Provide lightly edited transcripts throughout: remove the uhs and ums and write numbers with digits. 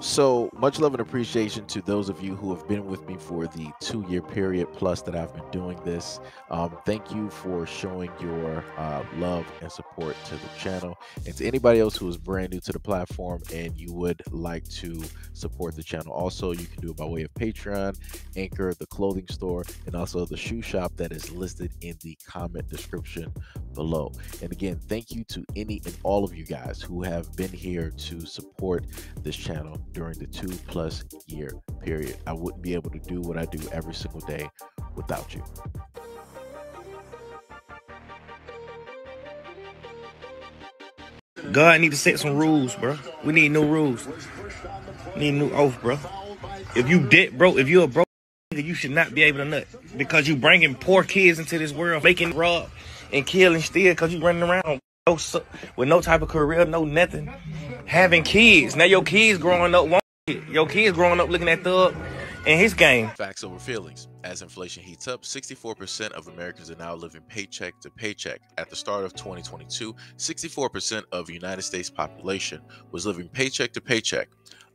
So much love and appreciation to those of you who have been with me for the 2 year period plus that I've been doing this. Thank you for showing your love and support to the channel. And to anybody else who is brand new to the platform and you would like to support the channel, also you can do it by way of Patreon, Anchor, the clothing store, and also the shoe shop that is listed in the comment description below. And again, thank you to any and all of you guys who have been here to support this channel during the 2+ year period. I wouldn't be able to do what I do every single day without you. God need to set some rules, bro. We need new rules. We need new oath, bro. If you debt broke, if you're a broke nigga, you should not be able to nut because you bringing poor kids into this world, making rob and kill and steal because you running around with no type of career, no nothing. Having kids. Now your kids growing up, your kids growing up looking at Thug and his game. Facts over feelings. As inflation heats up, 64% of Americans are now living paycheck to paycheck. At the start of 2022, 64% of the United States population was living paycheck to paycheck,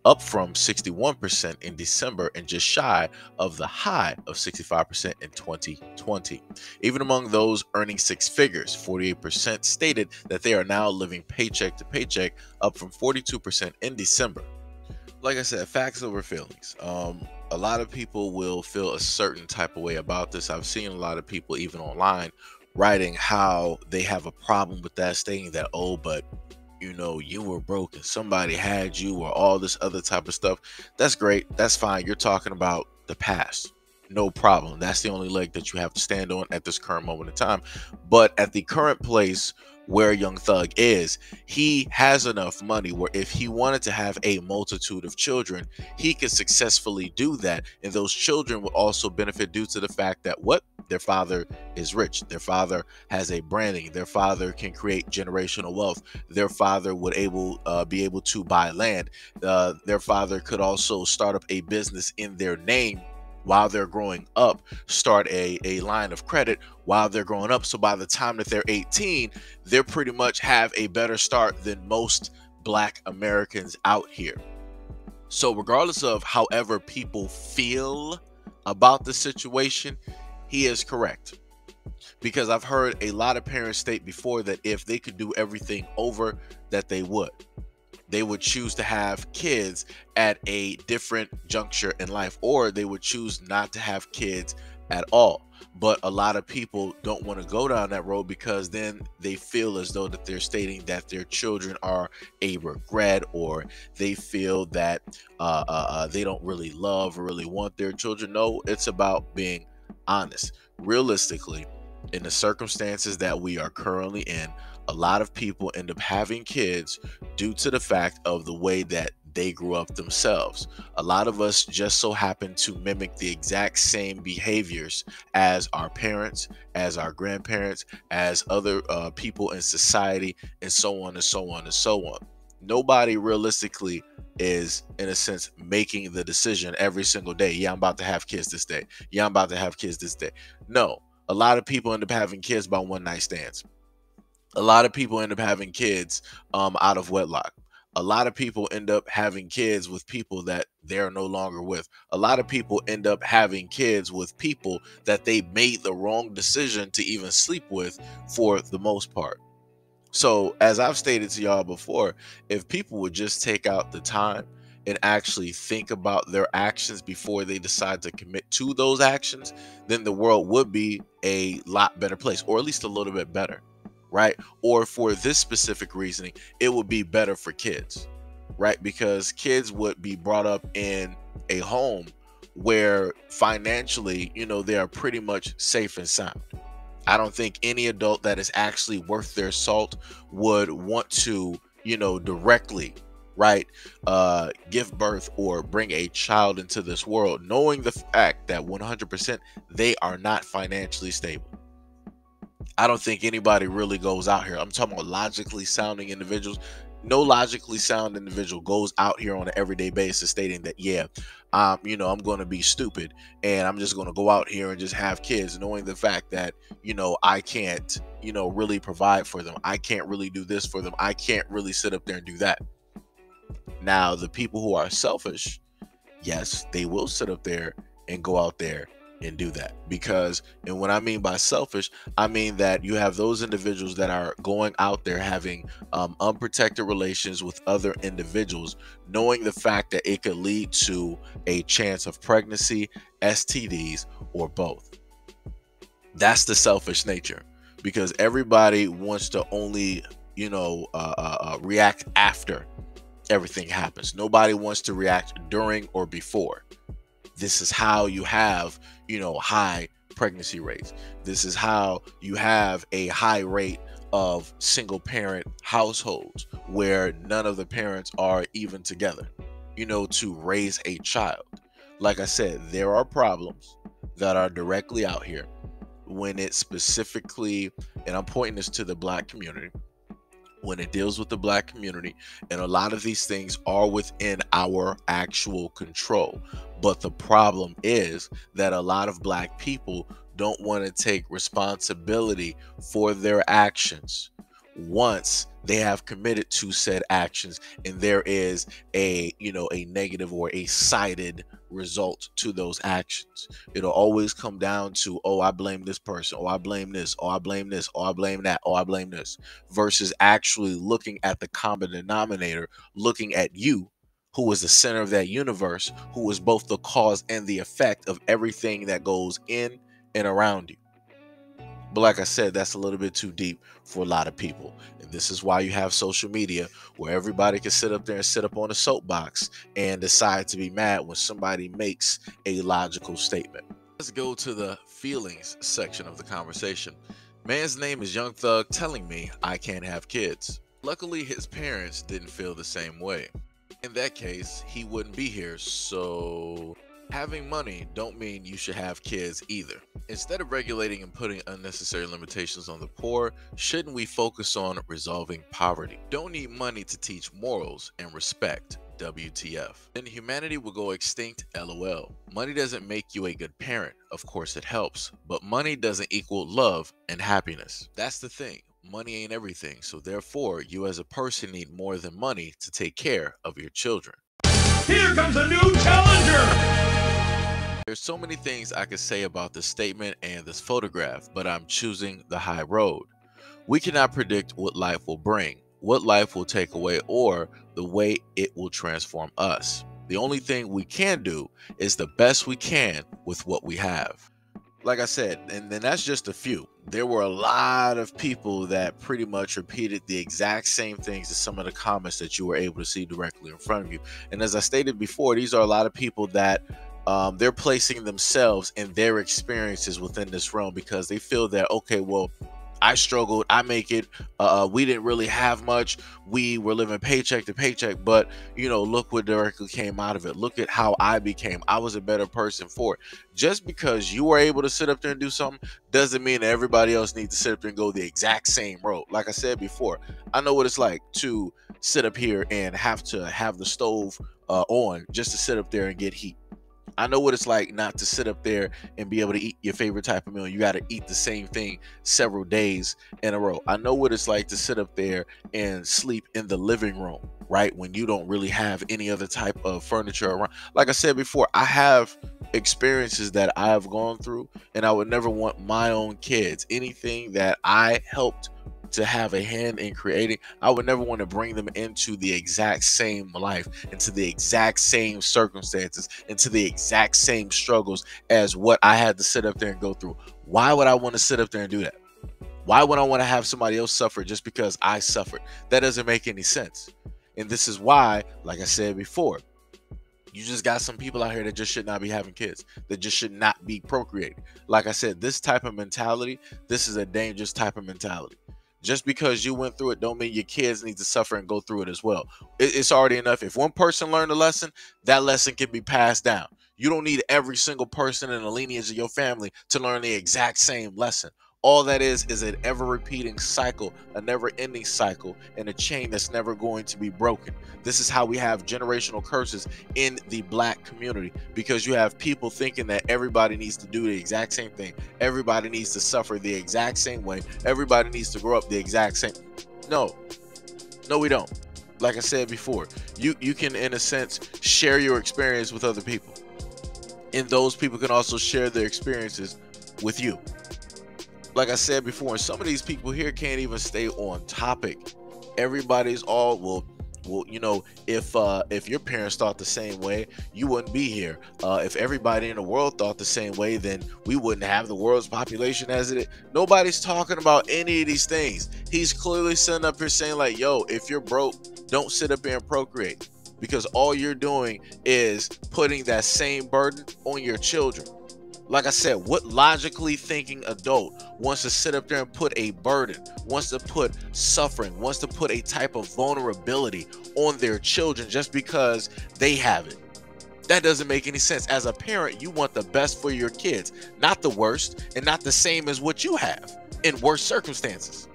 up from 61% in December and just shy of the high of 65% in 2020. Even among those earning six figures, 48% stated that they are now living paycheck to paycheck, up from 42% in December. Like I said, facts over feelings. A lot of people will feel a certain type of way about this. I've seen a lot of people, even online, writing how they have a problem with that, stating that, oh, but you know, you were broke and somebody had you, or all this other type of stuff. That's great. That's fine. You're talking about the past. No problem. That's the only leg that you have to stand on at this current moment in time. But at the current place where Young Thug is, he has enough money where if he wanted to have a multitude of children, he could successfully do that. And those children would also benefit due to the fact that what? Their father is rich. Their father has a branding. Their father can create generational wealth. Their father would be able to buy land. Their father could also start up a business in their name while they're growing up, start a line of credit while they're growing up. So by the time that they're 18, they pretty much have a better start than most Black Americans out here. So regardless of however people feel about the situation, he is correct. Because I've heard a lot of parents state before that if they could do everything over, that they would. They would choose to have kids at a different juncture in life, or they would choose not to have kids at all. But a lot of people don't want to go down that road because then they feel as though that they're stating that their children are a regret, or they feel that they don't really love or really want their children. No, it's about being honest. Realistically, in the circumstances that we are currently in, a lot of people end up having kids due to the fact of the way that they grew up themselves. A lot of us just so happen to mimic the exact same behaviors as our parents, as our grandparents, as other people in society, and so on and so on and so on. Nobody realistically is, in a sense, making the decision every single day. Yeah, I'm about to have kids this day. Yeah, I'm about to have kids this day. No, a lot of people end up having kids by one night stands. A lot of people end up having kids out of wedlock. A lot of people end up having kids with people that they're no longer with. A lot of people end up having kids with people that they made the wrong decision to even sleep with for the most part. So as I've stated to y'all before, if people would just take out the time and actually think about their actions before they decide to commit to those actions, then the world would be a lot better place, or at least a little bit better. Right? Or for this specific reasoning, it would be better for kids, right? Because kids would be brought up in a home where financially, you know, they are pretty much safe and sound. I don't think any adult that is actually worth their salt would want to, you know, directly, right, give birth or bring a child into this world, knowing the fact that 100% they are not financially stable. I don't think anybody really goes out here. I'm talking about logically sounding individuals. No logically sound individual goes out here on an everyday basis stating that, yeah, you know, I'm going to be stupid and I'm just going to go out here and just have kids, knowing the fact that, you know, I can't, you know, really provide for them. I can't really do this for them. I can't really sit up there and do that. Now, the people who are selfish, yes, they will sit up there and go out there and do that. Because, and what I mean by selfish, I mean that you have those individuals that are going out there having unprotected relations with other individuals, knowing the fact that it could lead to a chance of pregnancy, STDs, or both. That's the selfish nature, because everybody wants to only, react after everything happens. Nobody wants to react during or before. This is how you have, high pregnancy rates. This is how you have a high rate of single parent households where none of the parents are even together, to raise a child. Like I said, there are problems that are directly out here when it specifically, and I'm pointing this to the Black community, when it deals with the Black community, and a lot of these things are within our actual control. But the problem is that a lot of Black people don't want to take responsibility for their actions once they have committed to said actions, and there is a negative or a cited result to those actions. It'll always come down to, oh, I blame this person, oh, I blame this, oh, I blame this, oh, I blame that, oh, I blame this, versus actually looking at the common denominator, looking at you, who is the center of that universe, who is both the cause and the effect of everything that goes in and around you. But like I said, that's a little bit too deep for a lot of people. And this is why you have social media, where everybody can sit up there and sit up on a soapbox and decide to be mad when somebody makes a logical statement. Let's go to the feelings section of the conversation. Man's name is Young Thug telling me I can't have kids. Luckily, his parents didn't feel the same way. In that case, he wouldn't be here, so having money don't mean you should have kids either. Instead of regulating and putting unnecessary limitations on the poor, shouldn't we focus on resolving poverty? Don't need money to teach morals and respect. WTF. Then humanity will go extinct. LOL. Money doesn't make you a good parent. Of course it helps, but money doesn't equal love and happiness. That's the thing. Money ain't everything, so therefore you as a person need more than money to take care of your children. Here comes a new challenger! There's so many things I could say about this statement and this photograph, but I'm choosing the high road. We cannot predict what life will bring, what life will take away, or the way it will transform us. The only thing we can do is the best we can with what we have. Like I said, and then that's just a few. There were a lot of people that pretty much repeated the exact same things as some of the comments that you were able to see directly in front of you. And as I stated before, these are a lot of people that they're placing themselves and their experiences within this realm, because they feel that, okay, well, I struggled, I make it, we didn't really have much, we were living paycheck to paycheck, but look what directly came out of it. Look at how I became. I was a better person for it. Just because you were able to sit up there and do something doesn't mean that everybody else needs to sit up there and go the exact same road. Like I said before, I know what it's like to sit up here and have to have the stove on just to sit up there and get heat. I know what it's like not to sit up there and be able to eat your favorite type of meal. You got to eat the same thing several days in a row. I know what it's like to sit up there and sleep in the living room, right? When you don't really have any other type of furniture around. Like I said before, I have experiences that I have gone through, and I would never want my own kids, anything that I helped to have a hand in creating, I would never want to bring them into the exact same life, into the exact same circumstances, into the exact same struggles as what I had to sit up there and go through. Why would I want to sit up there and do that? Why would I want to have somebody else suffer just because I suffered? That doesn't make any sense. And this is why, like I said before, you just got some people out here that just should not be having kids, that just should not be procreating. Like I said, this type of mentality, this is a dangerous type of mentality. Just because you went through it don't mean your kids need to suffer and go through it as well. It's already enough. If one person learned a lesson, that lesson can be passed down. You don't need every single person in the lineage of your family to learn the exact same lesson. All that is an ever-repeating cycle, a never-ending cycle, and a chain that's never going to be broken. This is how we have generational curses in the Black community, because you have people thinking that everybody needs to do the exact same thing. Everybody needs to suffer the exact same way. Everybody needs to grow up the exact same. No, we don't. Like I said before, you can, in a sense, share your experience with other people, and those people can also share their experiences with you. Like I said before, some of these people here can't even stay on topic. Everybody's all, well, you know, if your parents thought the same way, you wouldn't be here. If everybody in the world thought the same way, then we wouldn't have the world's population as it is. Nobody's talking about any of these things. He's clearly sitting up here saying like, yo, if you're broke, don't sit up here and procreate, because all you're doing is putting that same burden on your children. Like I said, what logically thinking adult wants to sit up there and put a burden, wants to put suffering, wants to put a type of vulnerability on their children just because they have it? That doesn't make any sense. As a parent, you want the best for your kids, not the worst, and not the same as what you have in worse circumstances.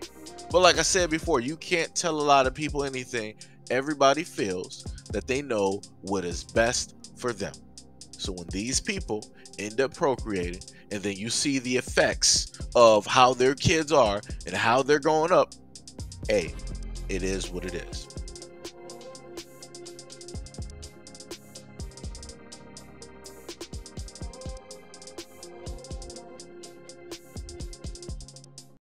But like I said before, you can't tell a lot of people anything. Everybody feels that they know what is best for them. So when these people end up procreating, and then you see the effects of how their kids are and how they're growing up, hey, it is what it is.